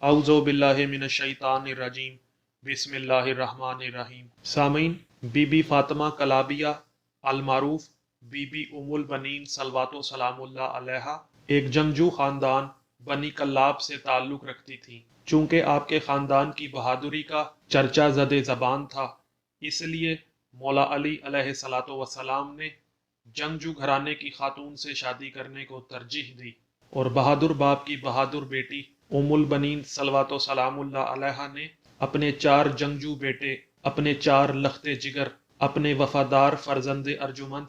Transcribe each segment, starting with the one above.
औज़ु बिल्लाहि मिनश शैतानिर रजीम बिस्मिल्लाहिर रहमानिर रहीम। सामीन, बीबी फातिमा कलाबिया अल-मारूफ बीबी उम्मुल बनीन सलवातो सलामुल्लाह अलैहा एक जंगजू खानदान बनी कल्लाब से ताल्लुक़ रखती थीं। चूंकि आपके ख़ानदान की बहादुरी का चर्चा ज़दे ज़बान था, इसलिए मौला अली अलैहिस्सलातो वस्सलाम ने जंगजू घराने की खातून से शादी करने को तरजीह दी और बहादुर बाप की बहादुर बेटी उम्मुल बनीन सलवातो सलामुल्लाह अलैहा ने अपने 4 जंगजू बेटे, अपने 4 लख्ते जिगर, अपने वफादार फर्जंदे अर्जुमंद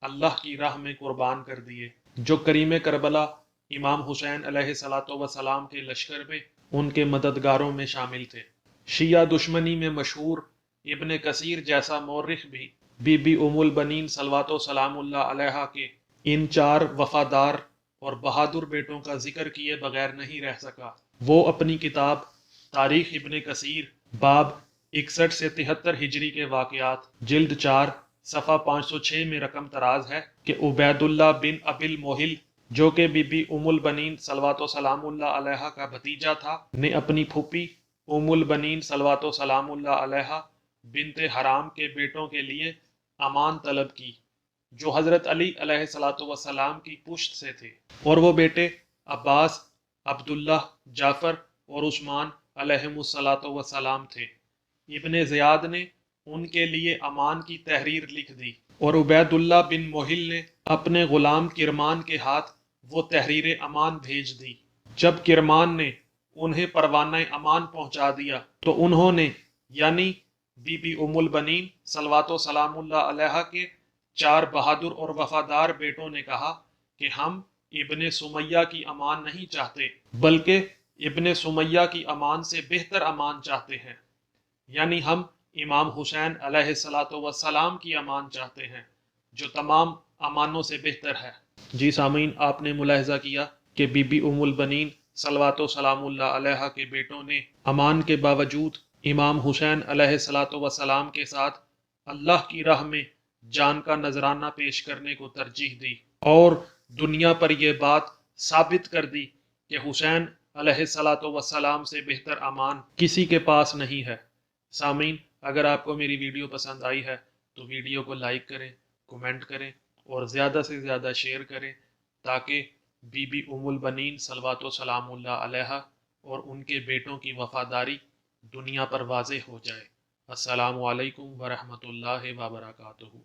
अल्लाह की राह में कुर्बान कर दिए, जो करीम करबला इमाम हुसैन अलैहिस्सलातो वस्सलाम के लश्कर में उनके मददगारों में शामिल थे। शिया दुश्मनी में मशहूर इब्ने कसीर जैसा मौर्रिख भी बीबी उम्मुल बनीन सलवातो सलामुल्लाह अलैहा के इन 4 वफादार और बहादुर बेटों का जिक्र किए बगैर नहीं रह सका। वो अपनी किताब तारीख इब्ने कसीर बाब 61 से 73 हिजरी के वाक़यात जिल्द 4 सफ़ा 506 में रकम तराज है कि उबैदुल्लाह बिन अबिल मोहिल, जो कि बीबी उम्मुल बनीन सलवातो सलामुल्लाह अलैहा का भतीजा था, ने अपनी फूफी उम्मुल बनीन सलवातो सलामुल्लाह अलैहा बिनते हराम के बेटों के लिए अमान तलब की, जो हज़रत अली अलैहिस्सलातु वस्सलाम की पुश्त से थे, और वो बेटे अब्बास, अब्दुल्लाह, जाफ़र और उस्मान अलैहिमुस्सलातु वस्सलाम थे। इब्ने ज़ियाद ने उनके लिए अमान की तहरीर लिख दी और उबैदुल्लाह बिन मोहिल ने अपने गुलाम किरमान के हाथ वो तहरीर अमान भेज दी। जब किरमान ने उन्हें परवाना अमान पहुंचा दिया तो उन्होंने यानी बीबी उम्मुल बनीन सलवातो सलामुल्लाह अलैहा के 4 बहादुर और वफादार बेटों ने कहा कि हम इब्ने सुमैया की अमान नहीं चाहते, बल्कि इब्ने सुमैया की अमान से बेहतर अमान चाहते हैं, यानी हम इमाम हुसैन अलैहिस्सलातु वस्सलाम की अमान चाहते हैं, जो तमाम अमानों से बेहतर है। जी सामीन, आपने मुलाहिजा किया कि बीबी उम्मुल बनीन सलवातो सलामुल्लाह अलैहा के बेटों ने अमान के बावजूद इमाम हुसैन अलैहिस्सलातु वस्सलाम के साथ अल्लाह की राह में जान का नजराना पेश करने को तरजीह दी और दुनिया पर यह बात साबित कर दी कि हुसैन अलैहिस्सलातु वस्सलाम से बेहतर अमान किसी के पास नहीं है। सामीन, अगर आपको मेरी वीडियो पसंद आई है तो वीडियो को लाइक करें, कमेंट करें और ज़्यादा से ज़्यादा शेयर करें, ताकि बीबी उम्मुल बनीन सलवातो सलामुल्लाह अलैहा और उनके बेटों की वफादारी दुनिया पर वाज़ेह हो जाए। अस्सलामु अलैकुम व रहमतुल्लाहि व बरकातुहू।